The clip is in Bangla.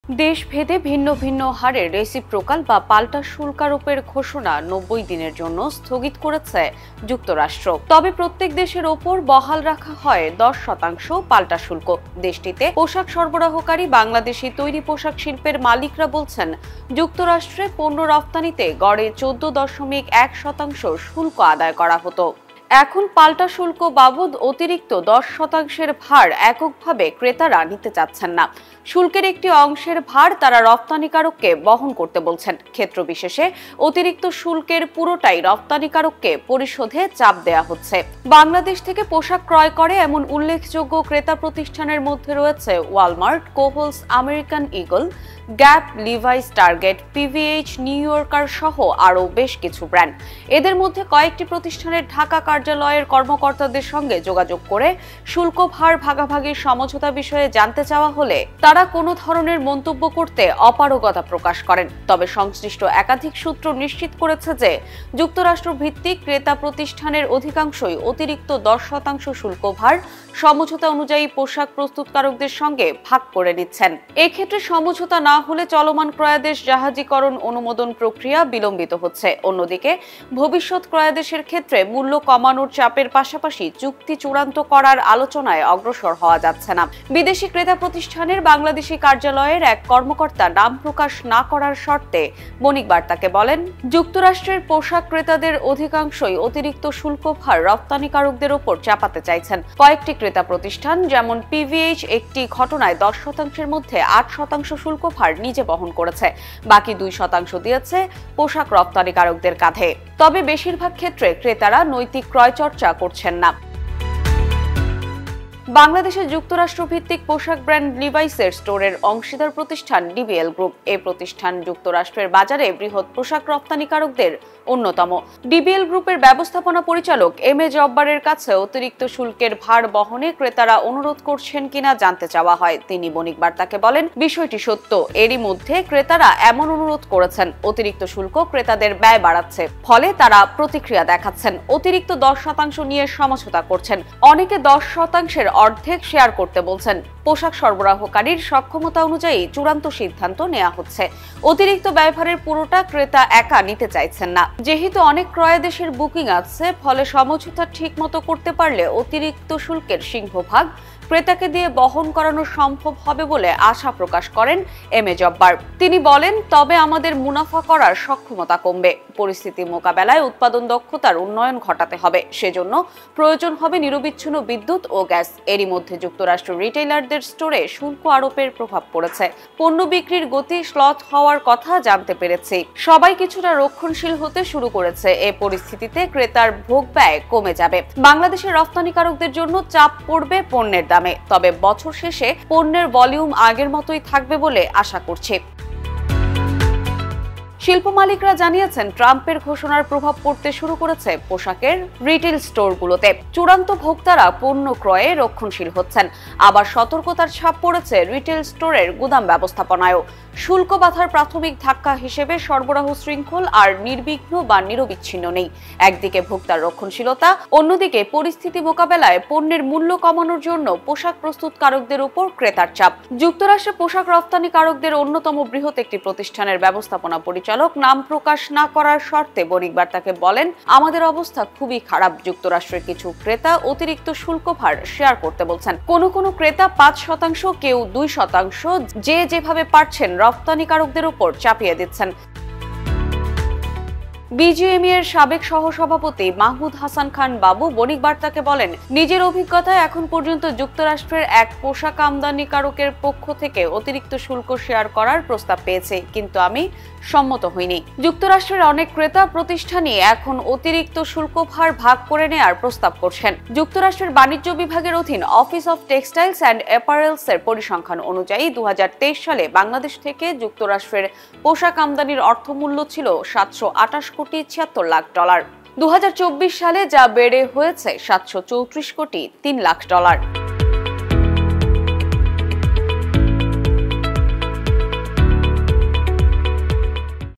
দেশভেদে ভিন্ন ভিন্ন হারে রেসিপ্রোকাল বা পাল্টা শুল্ক আরোপের ঘোষণা 90 দিনের জন্য স্থগিত করেছে যুক্তরাষ্ট্র। তবে প্রত্যেক দেশের ওপর বহাল রাখা হয় 10% পাল্টা শুল্ক। দেশটিতে পোশাক সরবরাহকারী বাংলাদেশি তৈরি পোশাক শিল্পের মালিকরা বলছেন, যুক্তরাষ্ট্রে পণ্য রপ্তানিতে গড়ে 14.1% শুল্ক আদায় করা হতো। এখন পাল্টা শুল্ক বাবদ অতিরিক্ত 10% ভার এককভাবে ক্রেতারা নিতে চাচ্ছেন না। শুল্কের একটি অংশের ভার তারা রপ্তানিকারককে বহন করতে বলছেন। ক্ষেত্র বিশেষে অতিরিক্ত শুল্কের পুরোটাই রপ্তানিকারককে পরিশোধে চাপ দেয়া হচ্ছে। বাংলাদেশ থেকে পোশাক ক্রয় করে এমন উল্লেখযোগ্য ক্রেতা প্রতিষ্ঠানের মধ্যে রয়েছে Walmart, Kohl's, American Eagle, Gap, Levi's, Target, PVH, New Yorker সহ আরও বেশ কিছু ব্র্যান্ড। এদের মধ্যে কয়েকটি প্রতিষ্ঠানের ঢাকা কার্যালয়ের কর্মকর্তাদের সঙ্গে যোগাযোগ করে শুল্ক ভার ভাগাভাগির সমঝোতা বিষয়ে জানতে চাওয়া হলে তারা কোনো ধরনের মন্তব্য করতে অপারগতা প্রকাশ করেন। তবে সংশ্লিষ্ট একাধিক সূত্র নিশ্চিত করেছে যে যুক্তরাষ্ট্র ভিত্তিক ক্রেতা প্রতিষ্ঠানের অধিকাংশই অতিরিক্ত 10% শুল্ক ভার সমঝোতা অনুযায়ী পোশাক প্রস্তুতকারকদের সঙ্গে ভাগ করে নিচ্ছেন। এক্ষেত্রে সমঝোতা না হলে চলমান ক্রয়াদেশ জাহাজীকরণ অনুমোদন প্রক্রিয়া বিলম্বিত হচ্ছে। অন্যদিকে ভবিষ্যৎ ক্রয়াদেশের ক্ষেত্রে মূল্য কমানোর চাপের পাশাপাশি চুক্তি চূড়ান্ত করার আলোচনায় অগ্রসর হওয়া যাচ্ছে না। বিদেশি ক্রেতা প্রতিষ্ঠানের বাংলাদেশি কার্যালয়ের এক কর্মকর্তা নাম প্রকাশ না করার শর্তে বণিক বার্তাকে বলেন, যুক্তরাষ্ট্রের পোশাক ক্রেতাদের অধিকাংশই অতিরিক্ত শুল্ক ভার রপ্তানিকারকদের ওপর চাপাতে চাইছেন। কয়েকটি ক্রেতা প্রতিষ্ঠান যেমন পিভিএইচ একটি ঘটনায় 10%-এর মধ্যে 8% শুল্ক ভার নিজে বহন করেছে, বাকি 2% দিয়েছে পোশাক রপ্তানিকারকদের কাঁধে। তবে বেশিরভাগ ক্ষেত্রে ক্রেতারা নৈতিক ক্রয় চর্চা করছেন না। বাংলাদেশের যুক্তরাষ্ট্র ভিত্তিক পোশাক ব্র্যান্ড লিভাইসের স্টোরের অংশীদার প্রতিষ্ঠান ডিবিএল গ্রুপ। এই প্রতিষ্ঠান যুক্তরাষ্ট্রের বাজারে বৃহৎ পোশাক রপ্তানিকারকদের অন্যতম। ডিবিএল গ্রুপের ব্যবস্থাপনা পরিচালক এম এ জব্বারের কাছে অতিরিক্ত শুল্কের ভার বহনে ক্রেতারা অনুরোধ করছেন কিনা জানতে চাওয়া হয়। তিনি বণিক বার্তাকে বলেন, বিষয়টি সত্য। এরই মধ্যে ক্রেতারা এমন অনুরোধ করেছেন। অতিরিক্ত শুল্ক ক্রেতাদের ব্যয় বাড়াচ্ছে, ফলে তারা প্রতিক্রিয়া দেখাচ্ছেন। অতিরিক্ত 10% নিয়ে সমঝোতা করছেন। অনেকে 10%-এর অর্ধেক শেয়ার করতে বলছেন। পোশাক সরবরাহকারীর সক্ষমতা অনুযায়ী চূড়ান্ত সিদ্ধান্ত নেওয়া হচ্ছে। অতিরিক্ত ব্যয়ভারের পুরোটা ক্রেতা একা নিতে চাইছেন না। যেহেতু অনেক ক্রয়াদেশের বুকিং আছে, ফলে সমঝোতা ঠিক মতো করতে পারলে অতিরিক্ত শুল্কের সিংহভাগ ক্রেতাকে দিয়ে বহন করানো সম্ভব হবে বলে আশা প্রকাশ করেন এম এ জব্বার। তিনি বলেন, তবে আমাদের মুনাফা করার সক্ষমতা কমবে। পরিস্থিতি মোকাবেলায় উৎপাদন দক্ষতার উন্নয়ন ঘটাতে হবে। সেজন্য প্রয়োজন হবে নিরবিচ্ছিন্ন বিদ্যুৎ ও গ্যাস। এরই মধ্যে যুক্তরাষ্ট্র রিটেইলারদের স্টোরে শুল্ক আরোপের প্রভাব পড়েছে। পণ্য বিক্রির গতি শ্লথ হওয়ার কথা জানতে পেরেছি। সবাই কিছুটা রক্ষণশীল হতে শুরু করেছে। এ পরিস্থিতিতে ক্রেতার ভোগ ব্যয় কমে যাবে। বাংলাদেশের রপ্তানিকারকদের জন্য চাপ পড়বে পণ্যের দামে। তবে বছর শেষে পণ্যের ভলিউম আগের মতোই থাকবে বলে আশা করছি। শিল্প মালিকরা জানিয়েছেন, ট্রাম্পের ঘোষণার প্রভাব পড়তে শুরু করেছে পোশাকের রিটেল স্টোরগুলোতে। চূড়ান্ত ভোক্তারা পণ্য ক্রয়ে রক্ষণশীল হচ্ছেন। আবার সতর্কতার ছাপ পড়েছে রিটেল স্টোরের গুদাম ব্যবস্থাপনায়ও। শুল্ক বাধার প্রাথমিক ধাক্কা হিসেবে সরবরাহ শৃঙ্খল আর নির্বিঘ্ন বা নিরবিচ্ছিন্ন নেই। একদিকে ভোক্তার রক্ষণশীলতা, অন্যদিকে পরিস্থিতি মোকাবেলায় পণ্যের মূল্য কমানোর জন্য পোশাক প্রস্তুতকারকদের উপর ক্রেতার চাপ। যুক্তরাষ্ট্রে পোশাক রপ্তানিকারকদের অন্যতম বৃহৎ একটি প্রতিষ্ঠানের ব্যবস্থাপনা পরিচালক নাম প্রকাশ না করার শর্তে বণিক বার্তাকে বলেন, আমাদের অবস্থা খুবই খারাপ। যুক্তরাষ্ট্রের কিছু ক্রেতা অতিরিক্ত শুল্ক ভার শেয়ার করতে বলছেন। কোনো ক্রেতা 5%, কেউ 2%, যে যেভাবে পারছেন রপ্তানিকারকদের উপর চাপিয়ে দিচ্ছেন। বিজিএমইএ এর সাবেক সহসভাপতি মাহমুদ হাসান খান বাবু বণিক বার্তাকে বলেন, নিজের অভিজ্ঞতায় এখন পর্যন্ত যুক্তরাষ্ট্রের এক পোশাক আমদানিকারকের পক্ষ থেকে অতিরিক্ত শুল্ক শেয়ার করার প্রস্তাব পেয়েছে, কিন্তু আমি সম্মত হইনি। যুক্তরাষ্ট্রের অনেক ক্রেতা প্রতিষ্ঠানই এখন অতিরিক্ত শুল্ক ভার ভাগ করে নেয়ার প্রস্তাব করছেন। যুক্তরাষ্ট্রের বাণিজ্য বিভাগের অধীন office of textiles and apparels এর পরিসংখ্যান অনুযায়ী 2023 সালে বাংলাদেশ থেকে যুক্তরাষ্ট্রের পোশাক আমদানির অর্থমূল্য ছিল $728.76 কোটি। 2024 সালে যা বেড়ে হয়েছে $734.3 কোটি।